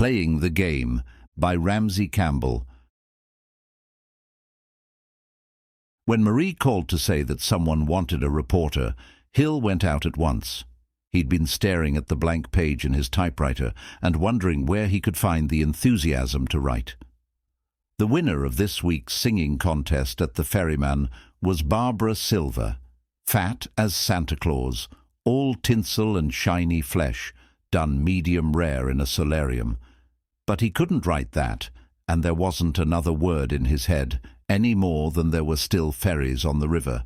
Playing the Game by Ramsey Campbell. When Marie called to say that someone wanted a reporter, Hill went out at once. He'd been staring at the blank page in his typewriter and wondering where he could find the enthusiasm to write. The winner of this week's singing contest at the Ferryman was Barbara Silver, fat as Santa Claus, all tinsel and shiny flesh, done medium rare in a solarium. But he couldn't write that, and there wasn't another word in his head, any more than there were still ferries on the river.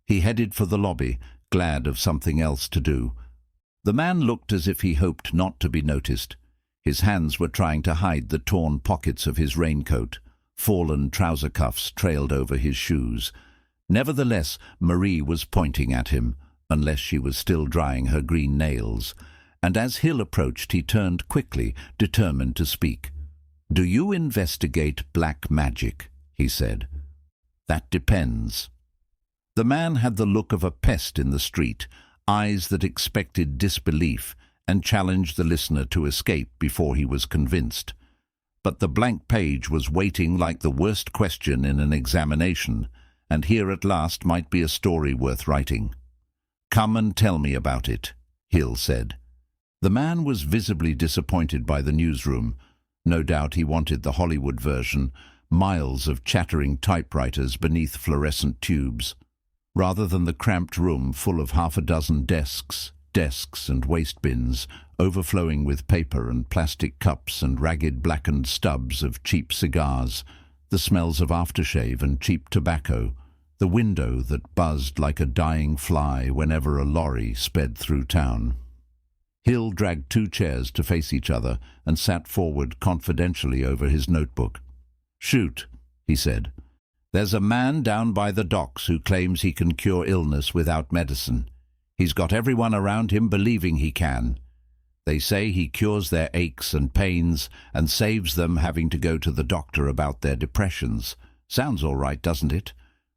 He headed for the lobby, glad of something else to do. The man looked as if he hoped not to be noticed. His hands were trying to hide the torn pockets of his raincoat. Fallen trouser cuffs trailed over his shoes. Nevertheless, Marie was pointing at him, unless she was still drying her green nails. And as Hill approached, he turned quickly, determined to speak. "Do you investigate black magic?" he said. "That depends." The man had the look of a pest in the street, eyes that expected disbelief, and challenged the listener to escape before he was convinced. But the blank page was waiting like the worst question in an examination, and here at last might be a story worth writing. "Come and tell me about it," Hill said. The man was visibly disappointed by the newsroom. No doubt he wanted the Hollywood version, miles of chattering typewriters beneath fluorescent tubes, rather than the cramped room full of half a dozen desks and waste bins, overflowing with paper and plastic cups and ragged blackened stubs of cheap cigars, the smells of aftershave and cheap tobacco, the window that buzzed like a dying fly whenever a lorry sped through town. Hill dragged two chairs to face each other and sat forward confidentially over his notebook. "Shoot," he said. "There's a man down by the docks who claims he can cure illness without medicine. He's got everyone around him believing he can. They say he cures their aches and pains and saves them having to go to the doctor about their depressions. Sounds all right, doesn't it?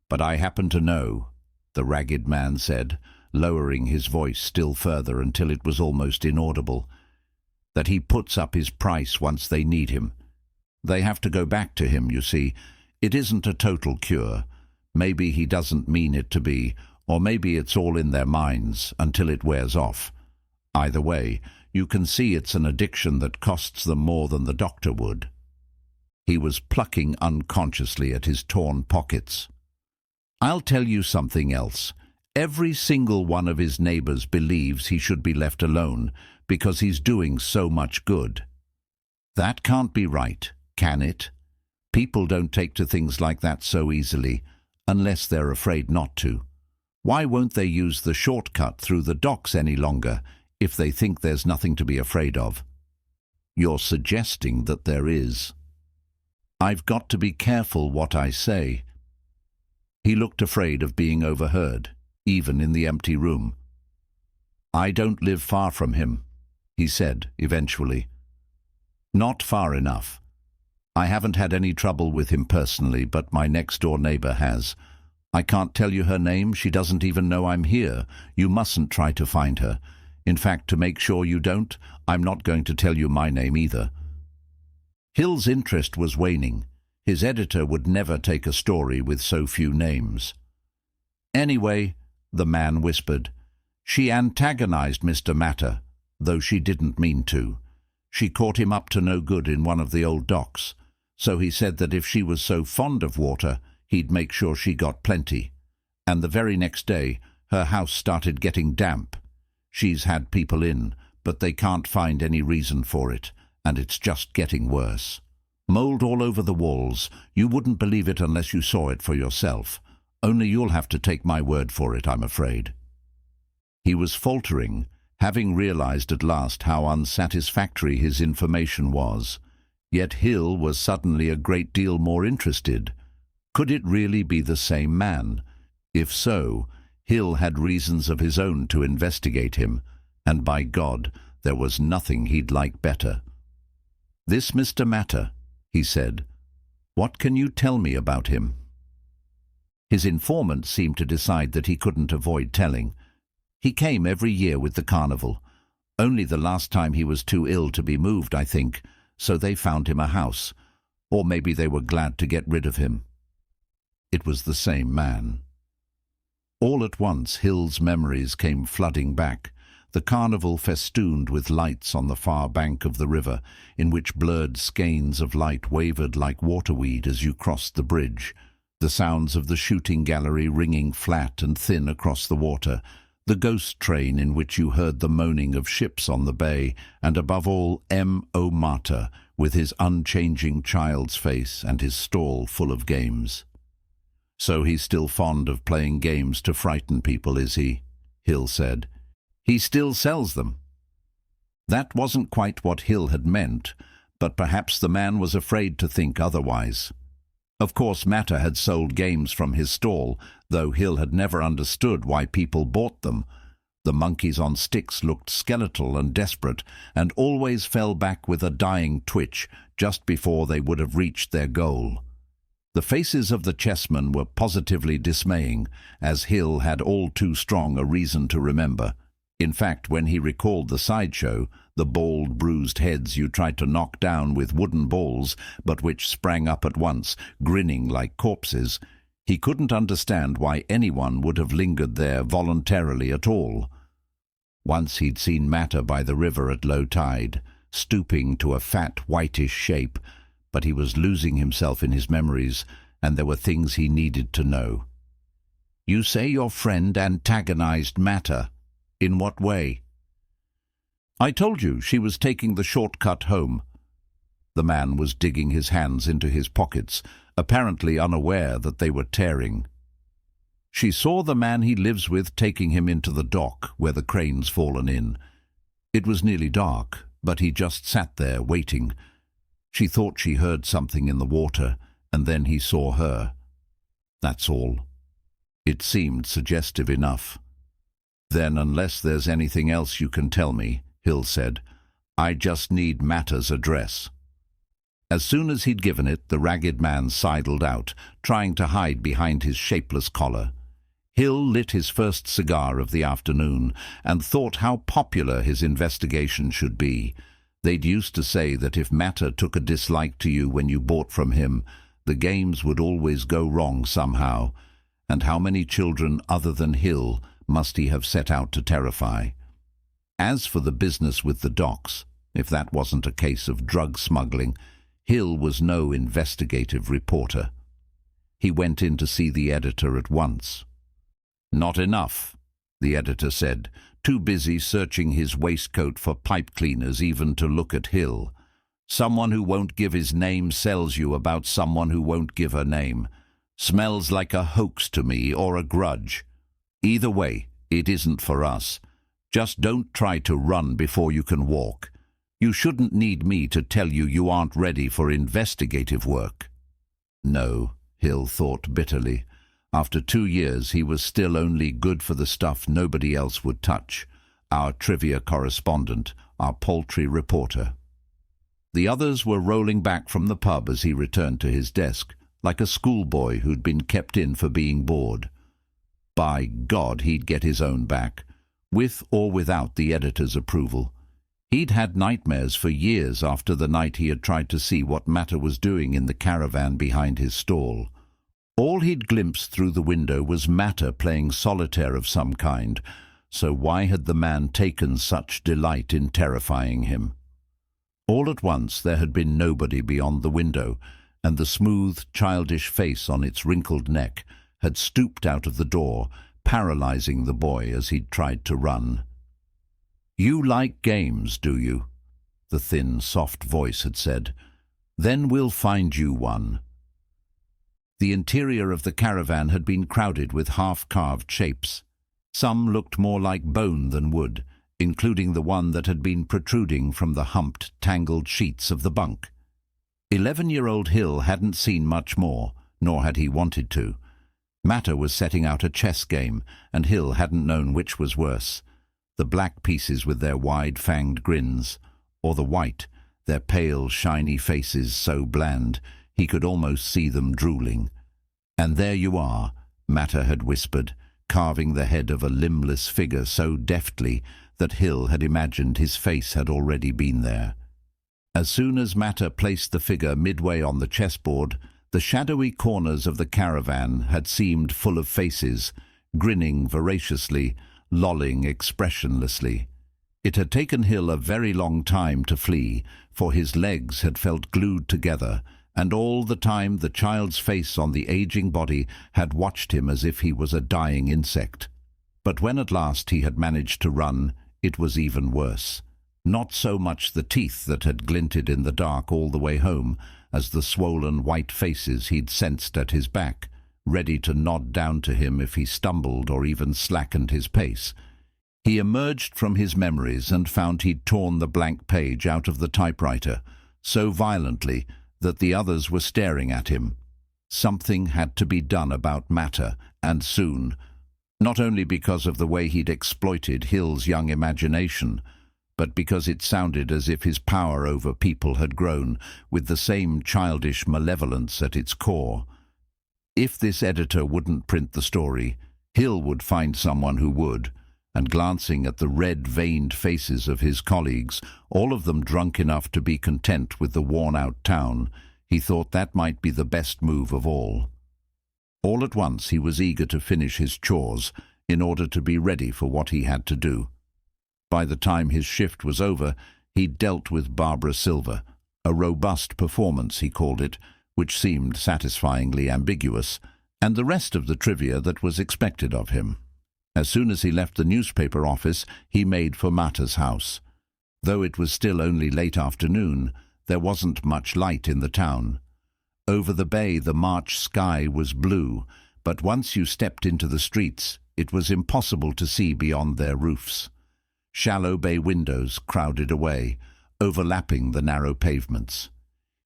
But I happen to know," the ragged man said, lowering his voice still further until it was almost inaudible, "that he puts up his price once they need him. They have to go back to him, you see. It isn't a total cure. Maybe he doesn't mean it to be, or maybe it's all in their minds until it wears off. Either way, you can see it's an addiction that costs them more than the doctor would." He was plucking unconsciously at his torn pockets. "I'll tell you something else. Every single one of his neighbors believes he should be left alone because he's doing so much good. That can't be right, can it? People don't take to things like that so easily, unless they're afraid not to. Why won't they use the shortcut through the docks any longer if they think there's nothing to be afraid of?" "You're suggesting that there is." "I've got to be careful what I say." He looked afraid of being overheard, even in the empty room. "I don't live far from him," he said eventually. "Not far enough. I haven't had any trouble with him personally, but my next-door neighbor has. I can't tell you her name. She doesn't even know I'm here. You mustn't try to find her. In fact, to make sure you don't, I'm not going to tell you my name either." Hill's interest was waning. His editor would never take a story with so few names. "Anyway," the man whispered, "she antagonized Mr. Matter, though she didn't mean to. She caught him up to no good in one of the old docks, so he said that if she was so fond of water, he'd make sure she got plenty. And the very next day, her house started getting damp. She's had people in, but they can't find any reason for it, and it's just getting worse. Mold all over the walls. You wouldn't believe it unless you saw it for yourself. Only you'll have to take my word for it, I'm afraid." He was faltering, having realized at last how unsatisfactory his information was. Yet Hill was suddenly a great deal more interested. Could it really be the same man? If so, Hill had reasons of his own to investigate him, and by God, there was nothing he'd like better. "This Mr. Matter," he said. "What can you tell me about him?" His informant seemed to decide that he couldn't avoid telling. He came every year with the carnival. Only the last time he was too ill to be moved, I think, so they found him a house, or maybe they were glad to get rid of him. It was the same man. All at once Hill's memories came flooding back, the carnival festooned with lights on the far bank of the river, in which blurred skeins of light wavered like waterweed as you crossed the bridge, the sounds of the shooting gallery ringing flat and thin across the water, the ghost train in which you heard the moaning of ships on the bay, and above all M.O. Martyr, with his unchanging child's face and his stall full of games. "So he's still fond of playing games to frighten people, is he?" Hill said. "He still sells them." That wasn't quite what Hill had meant, but perhaps the man was afraid to think otherwise. Of course, Matter had sold games from his stall, though Hill had never understood why people bought them. The monkeys on sticks looked skeletal and desperate, and always fell back with a dying twitch just before they would have reached their goal. The faces of the chessmen were positively dismaying, as Hill had all too strong a reason to remember. In fact, when he recalled the sideshow, the bald, bruised heads you tried to knock down with wooden balls, but which sprang up at once, grinning like corpses, he couldn't understand why anyone would have lingered there voluntarily at all. Once he'd seen Matter by the river at low tide, stooping to a fat, whitish shape, but he was losing himself in his memories, and there were things he needed to know. "You say your friend antagonized Matter. In what way?" "I told you she was taking the shortcut home." The man was digging his hands into his pockets, apparently unaware that they were tearing. "She saw the man he lives with taking him into the dock where the crane's fallen in. It was nearly dark, but he just sat there waiting. She thought she heard something in the water, and then he saw her. That's all." It seemed suggestive enough. "Then, unless there's anything else you can tell me," Hill said, "I just need Matter's address." As soon as he'd given it, the ragged man sidled out, trying to hide behind his shapeless collar. Hill lit his first cigar of the afternoon and thought how popular his investigation should be. They'd used to say that if Matter took a dislike to you when you bought from him, the games would always go wrong somehow, and how many children other than Hill must he have set out to terrify? As for the business with the docks, if that wasn't a case of drug smuggling, Hill was no investigative reporter. He went in to see the editor at once. "Not enough," the editor said, too busy searching his waistcoat for pipe cleaners even to look at Hill. "Someone who won't give his name sells you about someone who won't give her name. Smells like a hoax to me, or a grudge. Either way, it isn't for us. Just don't try to run before you can walk. You shouldn't need me to tell you you aren't ready for investigative work." No, Hill thought bitterly. After 2 years, he was still only good for the stuff nobody else would touch. Our trivia correspondent, our poultry reporter. The others were rolling back from the pub as he returned to his desk, like a schoolboy who'd been kept in for being bored. By God, he'd get his own back, with or without the editor's approval. He'd had nightmares for years after the night he had tried to see what Matter was doing in the caravan behind his stall. All he'd glimpsed through the window was Matter playing solitaire of some kind, so why had the man taken such delight in terrifying him? All at once there had been nobody beyond the window, and the smooth, childish face on its wrinkled neck had stooped out of the door, paralyzing the boy as he'd tried to run. "You like games, do you?" the thin, soft voice had said. "Then we'll find you one." The interior of the caravan had been crowded with half-carved shapes. Some looked more like bone than wood, including the one that had been protruding from the humped, tangled sheets of the bunk. 11-year-old Hill hadn't seen much more, nor had he wanted to. Matter was setting out a chess game, and Hill hadn't known which was worse. The black pieces with their wide-fanged grins, or the white, their pale, shiny faces so bland he could almost see them drooling. "And there you are," Matter had whispered, carving the head of a limbless figure so deftly that Hill had imagined his face had already been there. As soon as Matter placed the figure midway on the chessboard, the shadowy corners of the caravan had seemed full of faces, grinning voraciously, lolling expressionlessly. It had taken Hill a very long time to flee, for his legs had felt glued together, and all the time the child's face on the aging body had watched him as if he was a dying insect. But when at last he had managed to run, it was even worse. Not so much the teeth that had glinted in the dark all the way home, as the swollen white faces he'd sensed at his back, ready to nod down to him if he stumbled or even slackened his pace. He emerged from his memories and found he'd torn the blank page out of the typewriter, so violently that the others were staring at him. Something had to be done about Matter, and soon, not only because of the way he'd exploited Hill's young imagination, but because it sounded as if his power over people had grown with the same childish malevolence at its core. If this editor wouldn't print the story, Hill would find someone who would, and glancing at the red-veined faces of his colleagues, all of them drunk enough to be content with the worn-out town, he thought that might be the best move of all. All at once he was eager to finish his chores in order to be ready for what he had to do. By the time his shift was over, he'd dealt with Barbara Silver, a robust performance, he called it, which seemed satisfyingly ambiguous, and the rest of the trivia that was expected of him. As soon as he left the newspaper office, he made for Matter's house. Though it was still only late afternoon, there wasn't much light in the town. Over the bay the March sky was blue, but once you stepped into the streets, it was impossible to see beyond their roofs. Shallow bay windows crowded away, overlapping the narrow pavements.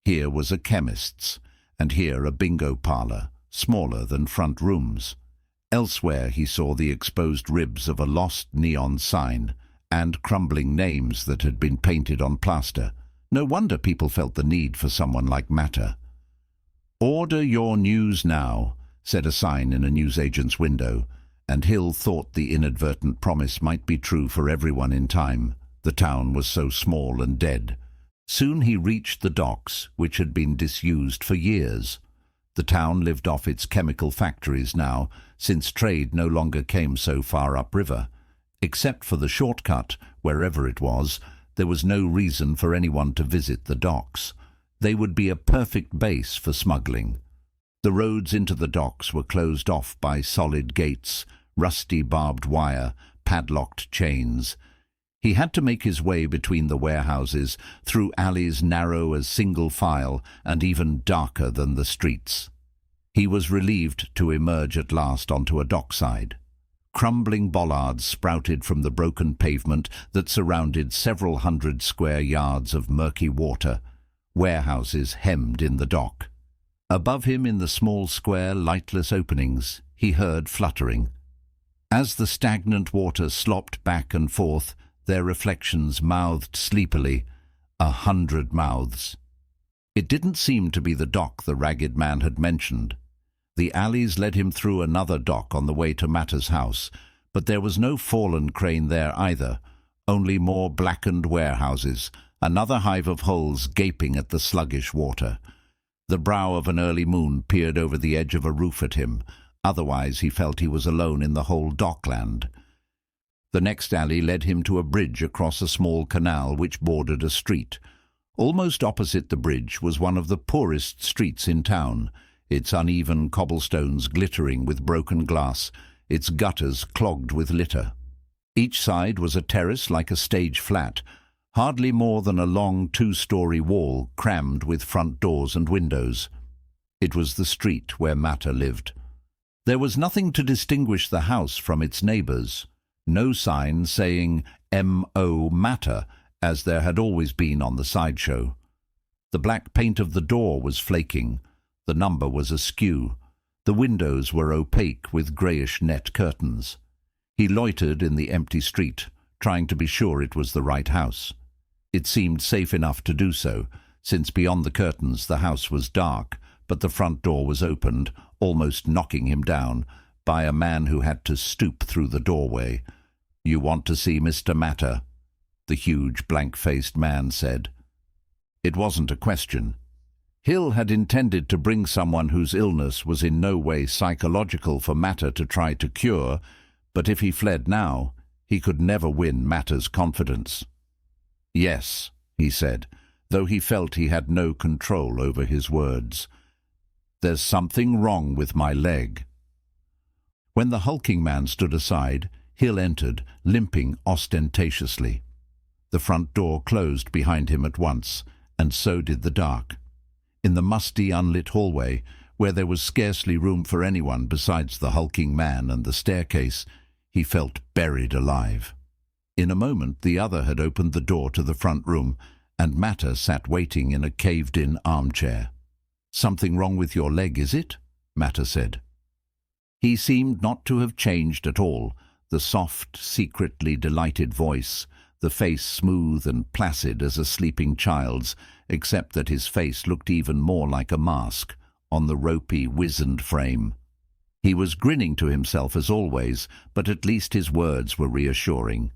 Here was a chemist's, and here a bingo parlour, smaller than front rooms. Elsewhere he saw the exposed ribs of a lost neon sign, and crumbling names that had been painted on plaster. No wonder people felt the need for someone like Matter. "Order your news now," said a sign in a newsagent's window, and Hill thought the inadvertent promise might be true for everyone in time. The town was so small and dead. Soon he reached the docks, which had been disused for years. The town lived off its chemical factories now, since trade no longer came so far upriver. Except for the shortcut, wherever it was, there was no reason for anyone to visit the docks. They would be a perfect base for smuggling. The roads into the docks were closed off by solid gates, rusty barbed wire, padlocked chains. He had to make his way between the warehouses, through alleys narrow as single file and even darker than the streets. He was relieved to emerge at last onto a dockside. Crumbling bollards sprouted from the broken pavement that surrounded several hundred square yards of murky water, warehouses hemmed in the dock. Above him in the small square lightless openings, he heard fluttering. As the stagnant water slopped back and forth, their reflections mouthed sleepily, 100 mouths. It didn't seem to be the dock the ragged man had mentioned. The alleys led him through another dock on the way to Matter's house, but there was no fallen crane there either, only more blackened warehouses, another hive of holes gaping at the sluggish water. The brow of an early moon peered over the edge of a roof at him. Otherwise he felt he was alone in the whole dockland. The next alley led him to a bridge across a small canal which bordered a street. Almost opposite the bridge was one of the poorest streets in town, its uneven cobblestones glittering with broken glass, its gutters clogged with litter. Each side was a terrace like a stage flat, hardly more than a long 2-story wall crammed with front doors and windows. It was the street where Matter lived. There was nothing to distinguish the house from its neighbours. No sign saying M.O. Matter, as there had always been on the sideshow. The black paint of the door was flaking. The number was askew. The windows were opaque with greyish net curtains. He loitered in the empty street, trying to be sure it was the right house. It seemed safe enough to do so, since beyond the curtains the house was dark, but the front door was opened, almost knocking him down, by a man who had to stoop through the doorway. "You want to see Mr. Matter?" the huge, blank-faced man said. It wasn't a question. Hill had intended to bring someone whose illness was in no way psychological for Matter to try to cure, but if he fled now, he could never win Matter's confidence. "Yes," he said, though he felt he had no control over his words. "There's something wrong with my leg." When the hulking man stood aside, Hill entered, limping ostentatiously. The front door closed behind him at once, and so did the dark. In the musty, unlit hallway, where there was scarcely room for anyone besides the hulking man and the staircase, he felt buried alive. In a moment the other had opened the door to the front room, and Matter sat waiting in a caved-in armchair. "Something wrong with your leg, is it?" Matter said. He seemed not to have changed at all, the soft, secretly delighted voice, the face smooth and placid as a sleeping child's, except that his face looked even more like a mask on the ropey, wizened frame. He was grinning to himself as always, but at least his words were reassuring.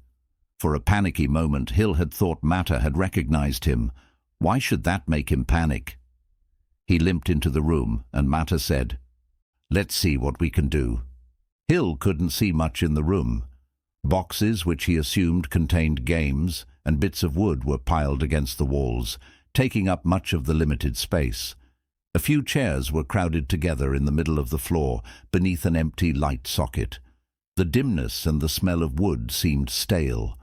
For a panicky moment, Hill had thought Matter had recognized him. Why should that make him panic? He limped into the room, and Matter said, "Let's see what we can do." Hill couldn't see much in the room. Boxes which he assumed contained games and bits of wood were piled against the walls, taking up much of the limited space. A few chairs were crowded together in the middle of the floor, beneath an empty light socket. The dimness and the smell of wood seemed stale.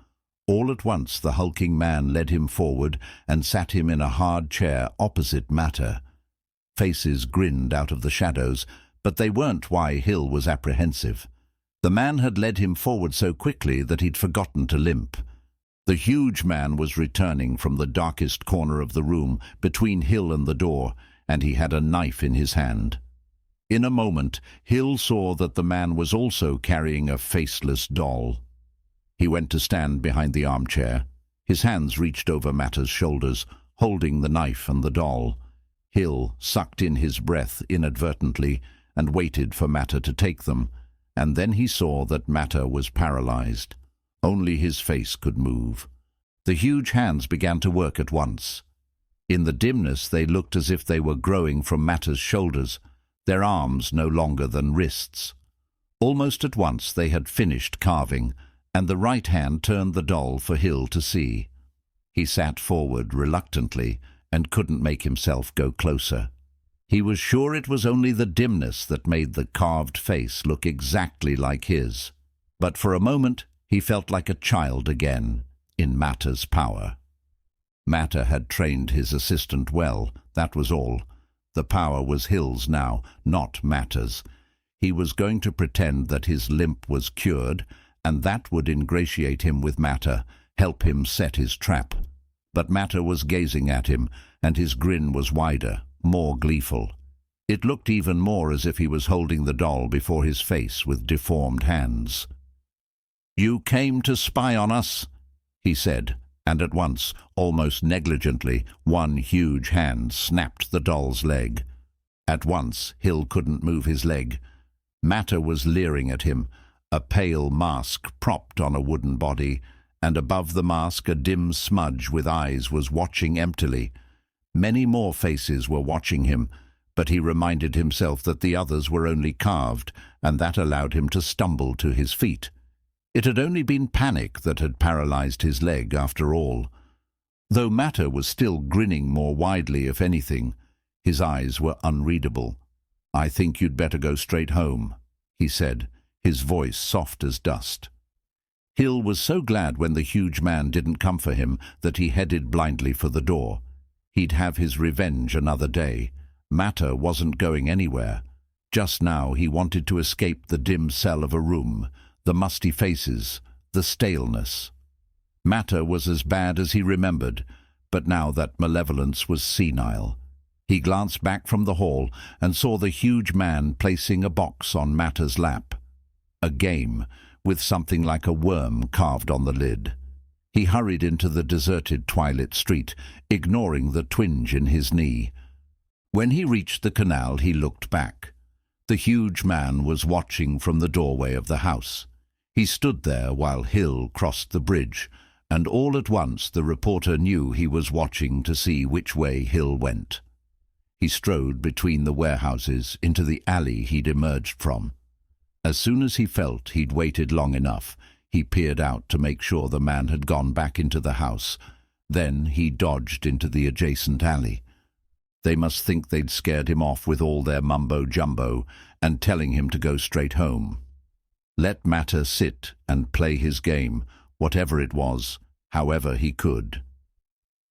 All at once the hulking man led him forward and sat him in a hard chair opposite Matter. Faces grinned out of the shadows, but they weren't why Hill was apprehensive. The man had led him forward so quickly that he'd forgotten to limp. The huge man was returning from the darkest corner of the room, between Hill and the door, and he had a knife in his hand. In a moment, Hill saw that the man was also carrying a faceless doll. He went to stand behind the armchair. His hands reached over Matter's shoulders, holding the knife and the doll. Hill sucked in his breath inadvertently and waited for Matter to take them, and then he saw that Matter was paralyzed. Only his face could move. The huge hands began to work at once. In the dimness they looked as if they were growing from Matter's shoulders, their arms no longer than wrists. Almost at once they had finished carving, and the right hand turned the doll for Hill to see. He sat forward reluctantly and couldn't make himself go closer. He was sure it was only the dimness that made the carved face look exactly like his. But for a moment he felt like a child again, in Matter's power. Matter had trained his assistant well, that was all. The power was Hill's now, not Matter's. He was going to pretend that his limp was cured, and that would ingratiate him with Matter, help him set his trap. But Matter was gazing at him, and his grin was wider, more gleeful. It looked even more as if he was holding the doll before his face with deformed hands. "You came to spy on us," he said, and at once, almost negligently, one huge hand snapped the doll's leg. At once, Hill couldn't move his leg. Matter was leering at him, a pale mask propped on a wooden body, and above the mask a dim smudge with eyes was watching emptily. Many more faces were watching him, but he reminded himself that the others were only carved, and that allowed him to stumble to his feet. It had only been panic that had paralyzed his leg after all. Though Matter was still grinning more widely, if anything, his eyes were unreadable. "I think you'd better go straight home," he said, his voice soft as dust. Hill was so glad when the huge man didn't come for him that he headed blindly for the door. He'd have his revenge another day. Matter wasn't going anywhere. Just now he wanted to escape the dim cell of a room, the musty faces, the staleness. Matter was as bad as he remembered, but now that malevolence was senile. He glanced back from the hall and saw the huge man placing a box on Matter's lap. A game, with something like a worm carved on the lid. He hurried into the deserted twilit street, ignoring the twinge in his knee. When he reached the canal, he looked back. The huge man was watching from the doorway of the house. He stood there while Hill crossed the bridge, and all at once the reporter knew he was watching to see which way Hill went. He strode between the warehouses into the alley he'd emerged from. As soon as he felt he'd waited long enough, he peered out to make sure the man had gone back into the house. Then he dodged into the adjacent alley. They must think they'd scared him off with all their mumbo-jumbo and telling him to go straight home. Let Matter sit and play his game, whatever it was, however he could.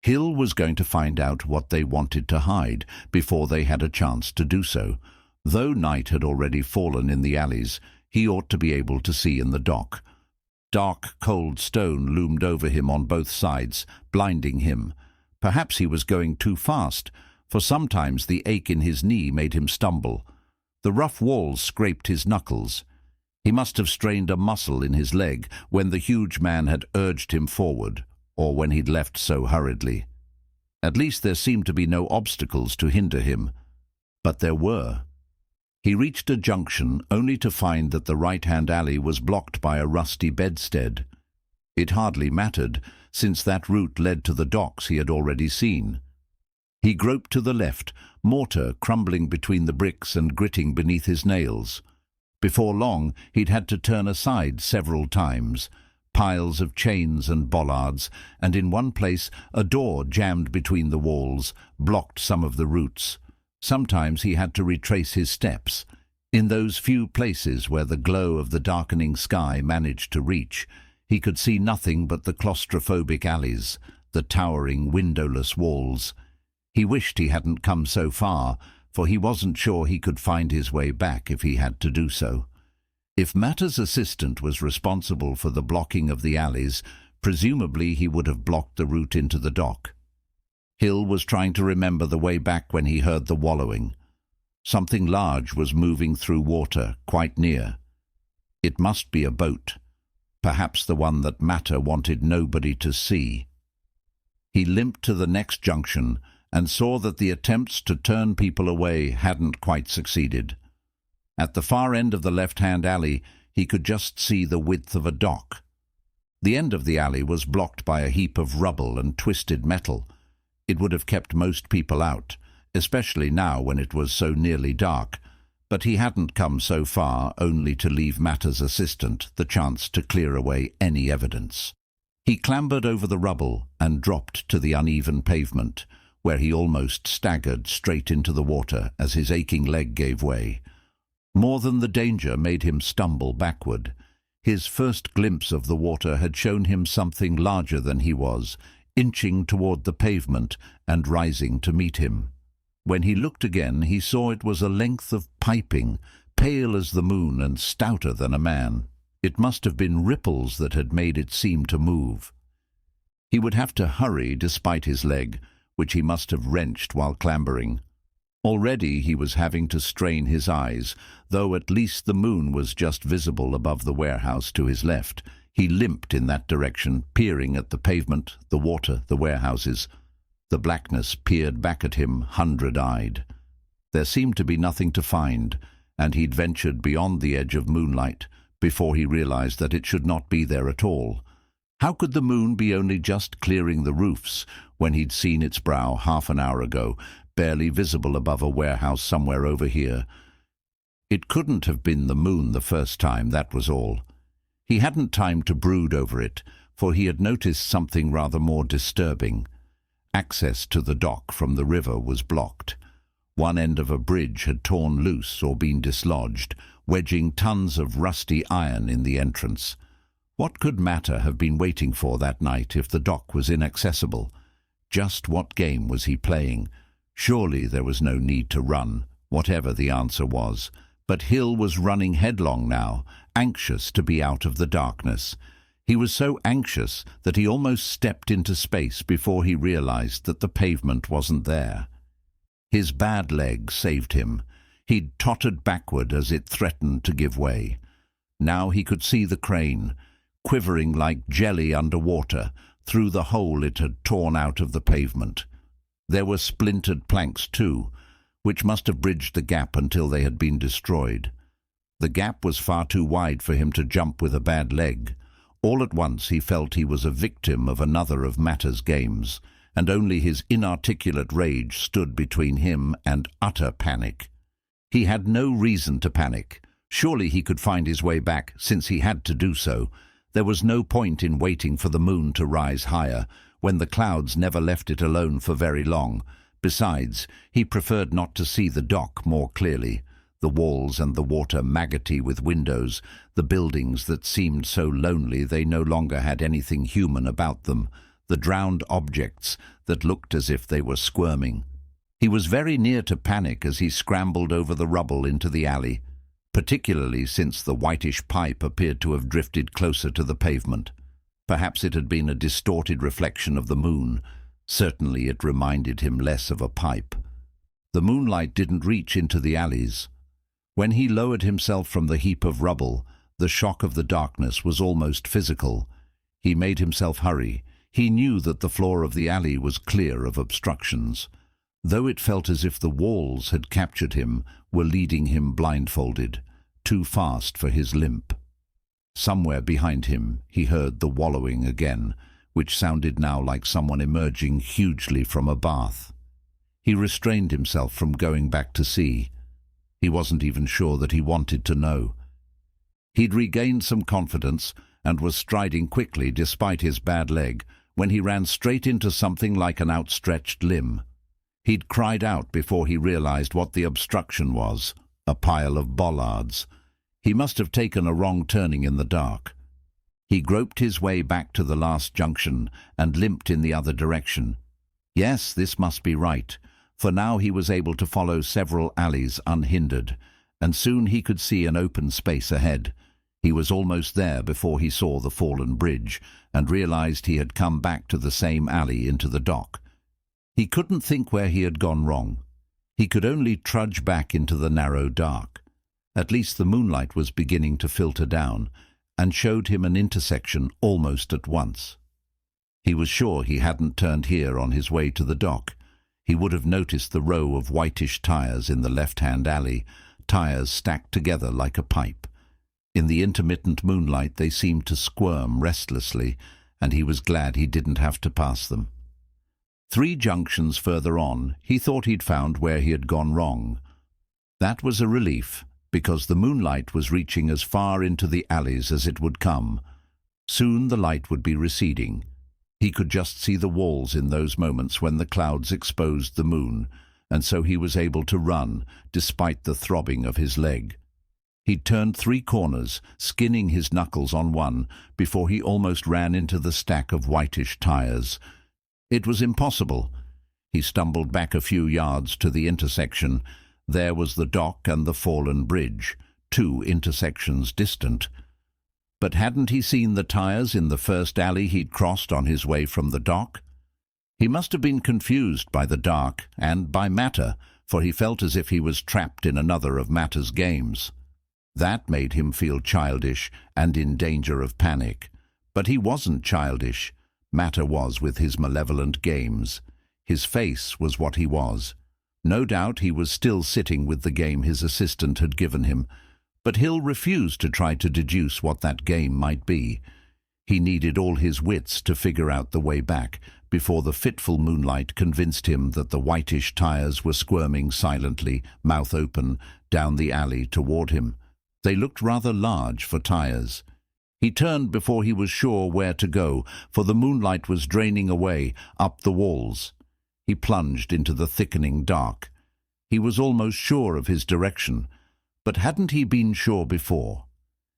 Hill was going to find out what they wanted to hide before they had a chance to do so. Though night had already fallen in the alleys, he ought to be able to see in the dock. Dark, cold stone loomed over him on both sides, blinding him. Perhaps he was going too fast, for sometimes the ache in his knee made him stumble. The rough walls scraped his knuckles. He must have strained a muscle in his leg when the huge man had urged him forward, or when he'd left so hurriedly. At least there seemed to be no obstacles to hinder him. But there were. He reached a junction only to find that the right-hand alley was blocked by a rusty bedstead. It hardly mattered, since that route led to the docks he had already seen. He groped to the left, mortar crumbling between the bricks and gritting beneath his nails. Before long, he'd had to turn aside several times. Piles of chains and bollards, and in one place a door jammed between the walls, blocked some of the routes. Sometimes he had to retrace his steps. In those few places where the glow of the darkening sky managed to reach, he could see nothing but the claustrophobic alleys, the towering windowless walls. He wished he hadn't come so far, for he wasn't sure he could find his way back if he had to do so. If Matter's assistant was responsible for the blocking of the alleys, presumably he would have blocked the route into the dock. Hill was trying to remember the way back when he heard the wallowing. Something large was moving through water, quite near. It must be a boat, perhaps the one that Matter wanted nobody to see. He limped to the next junction and saw that the attempts to turn people away hadn't quite succeeded. At the far end of the left-hand alley, he could just see the width of a dock. The end of the alley was blocked by a heap of rubble and twisted metal. It would have kept most people out, especially now when it was so nearly dark, but he hadn't come so far only to leave Matter's assistant the chance to clear away any evidence. He clambered over the rubble and dropped to the uneven pavement, where he almost staggered straight into the water as his aching leg gave way. More than the danger made him stumble backward. His first glimpse of the water had shown him something larger than he was, inching toward the pavement and rising to meet him. When he looked again, he saw it was a length of piping, pale as the moon and stouter than a man. It must have been ripples that had made it seem to move. He would have to hurry despite his leg, which he must have wrenched while clambering. Already he was having to strain his eyes, though at least the moon was just visible above the warehouse to his left. He limped in that direction, peering at the pavement, the water, the warehouses. The blackness peered back at him, hundred-eyed. There seemed to be nothing to find, and he'd ventured beyond the edge of moonlight before he realized that it should not be there at all. How could the moon be only just clearing the roofs when he'd seen its brow half an hour ago, barely visible above a warehouse somewhere over here? It couldn't have been the moon the first time, that was all. He hadn't time to brood over it, for he had noticed something rather more disturbing. Access to the dock from the river was blocked. One end of a bridge had torn loose or been dislodged, wedging tons of rusty iron in the entrance. What could Matter have been waiting for that night if the dock was inaccessible? Just what game was he playing? Surely there was no need to run, whatever the answer was. But Hill was running headlong now, anxious to be out of the darkness. He was so anxious that he almost stepped into space before he realized that the pavement wasn't there. His bad leg saved him. He'd tottered backward as it threatened to give way. Now he could see the crane, quivering like jelly underwater, through the hole it had torn out of the pavement. There were splintered planks too, which must have bridged the gap until they had been destroyed. The gap was far too wide for him to jump with a bad leg. All at once he felt he was a victim of another of Matter's games, and only his inarticulate rage stood between him and utter panic. He had no reason to panic. Surely he could find his way back, since he had to do so. There was no point in waiting for the moon to rise higher, when the clouds never left it alone for very long. Besides, he preferred not to see the dock more clearly. The walls and the water maggoty with windows, the buildings that seemed so lonely they no longer had anything human about them, the drowned objects that looked as if they were squirming. He was very near to panic as he scrambled over the rubble into the alley, particularly since the whitish pipe appeared to have drifted closer to the pavement. Perhaps it had been a distorted reflection of the moon. Certainly it reminded him less of a pipe. The moonlight didn't reach into the alleys. When he lowered himself from the heap of rubble, the shock of the darkness was almost physical. He made himself hurry. He knew that the floor of the alley was clear of obstructions. Though it felt as if the walls had captured him, were leading him blindfolded, too fast for his limp. Somewhere behind him he heard the wallowing again, which sounded now like someone emerging hugely from a bath. He restrained himself from going back to see. He wasn't even sure that he wanted to know. He'd regained some confidence and was striding quickly despite his bad leg when he ran straight into something like an outstretched limb. He'd cried out before he realized what the obstruction was, a pile of bollards. He must have taken a wrong turning in the dark. He groped his way back to the last junction and limped in the other direction. Yes, this must be right, for now he was able to follow several alleys unhindered, and soon he could see an open space ahead. He was almost there before he saw the fallen bridge and realized he had come back to the same alley into the dock. He couldn't think where he had gone wrong. He could only trudge back into the narrow dark. At least the moonlight was beginning to filter down and showed him an intersection almost at once. He was sure he hadn't turned here on his way to the dock. He would have noticed the row of whitish tires in the left-hand alley, tires stacked together like a pipe. In the intermittent moonlight they seemed to squirm restlessly, and he was glad he didn't have to pass them. 3 junctions further on, he thought he'd found where he had gone wrong. That was a relief, because the moonlight was reaching as far into the alleys as it would come. Soon the light would be receding. He could just see the walls in those moments when the clouds exposed the moon, and so he was able to run, despite the throbbing of his leg. He turned 3 corners, skinning his knuckles on one, before he almost ran into the stack of whitish tires. It was impossible. He stumbled back a few yards to the intersection. There was the dock and the fallen bridge, 2 intersections distant. But hadn't he seen the tires in the first alley he'd crossed on his way from the dock? He must have been confused by the dark and by Matter, for he felt as if he was trapped in another of Matter's games. That made him feel childish and in danger of panic. But he wasn't childish. Matter was with his malevolent games. His face was what he was. No doubt he was still sitting with the game his assistant had given him, but Hill refused to try to deduce what that game might be. He needed all his wits to figure out the way back before the fitful moonlight convinced him that the whitish tires were squirming silently, mouth open, down the alley toward him. They looked rather large for tires. He turned before he was sure where to go, for the moonlight was draining away, up the walls. He plunged into the thickening dark. He was almost sure of his direction, but hadn't he been sure before?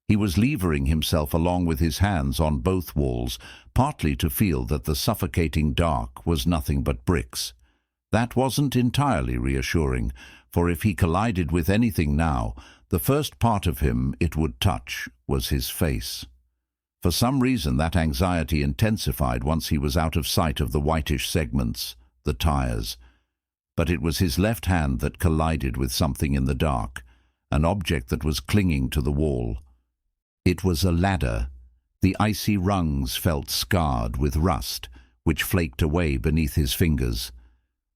He was levering himself along with his hands on both walls, partly to feel that the suffocating dark was nothing but bricks. That wasn't entirely reassuring, for if he collided with anything now, the first part of him it would touch was his face. For some reason that anxiety intensified once he was out of sight of the whitish segments, the tires. But it was his left hand that collided with something in the dark, an object that was clinging to the wall. It was a ladder. The icy rungs felt scarred with rust, which flaked away beneath his fingers.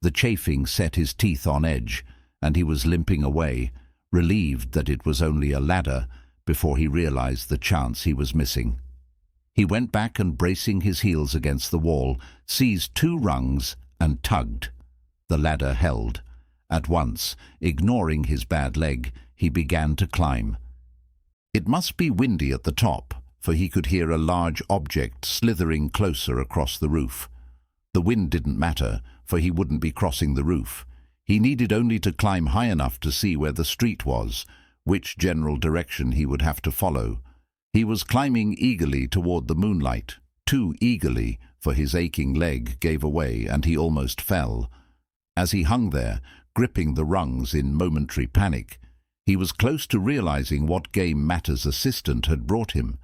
The chafing set his teeth on edge, and he was limping away, relieved that it was only a ladder, before he realized the chance he was missing. He went back and, bracing his heels against the wall, seized 2 rungs and tugged. The ladder held. At once, ignoring his bad leg, he began to climb. It must be windy at the top, for he could hear a large object slithering closer across the roof. The wind didn't matter, for he wouldn't be crossing the roof. He needed only to climb high enough to see where the street was, which general direction he would have to follow. He was climbing eagerly toward the moonlight, too eagerly, for his aching leg gave away and he almost fell. As he hung there, gripping the rungs in momentary panic, he was close to realizing what game Matter's assistant had brought him.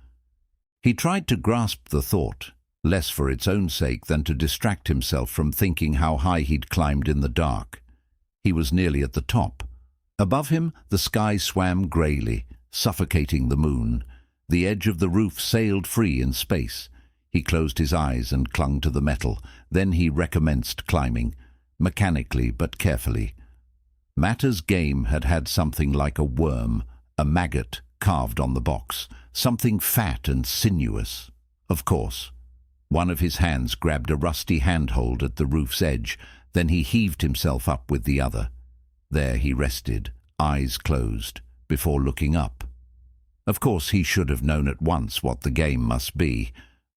He tried to grasp the thought, less for its own sake than to distract himself from thinking how high he'd climbed in the dark. He was nearly at the top. Above him, the sky swam greyly, suffocating the moon. The edge of the roof sailed free in space. He closed his eyes and clung to the metal. Then he recommenced climbing, mechanically but carefully. Matter's game had had something like a worm, a maggot carved on the box, something fat and sinuous. Of course. One of his hands grabbed a rusty handhold at the roof's edge, then he heaved himself up with the other. There he rested, eyes closed, before looking up. Of course he should have known at once what the game must be,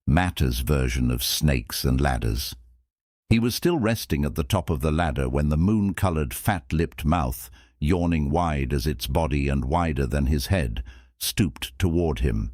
Matter's version of snakes and ladders. He was still resting at the top of the ladder when the moon-colored, fat-lipped mouth, yawning wide as its body and wider than his head, stooped toward him.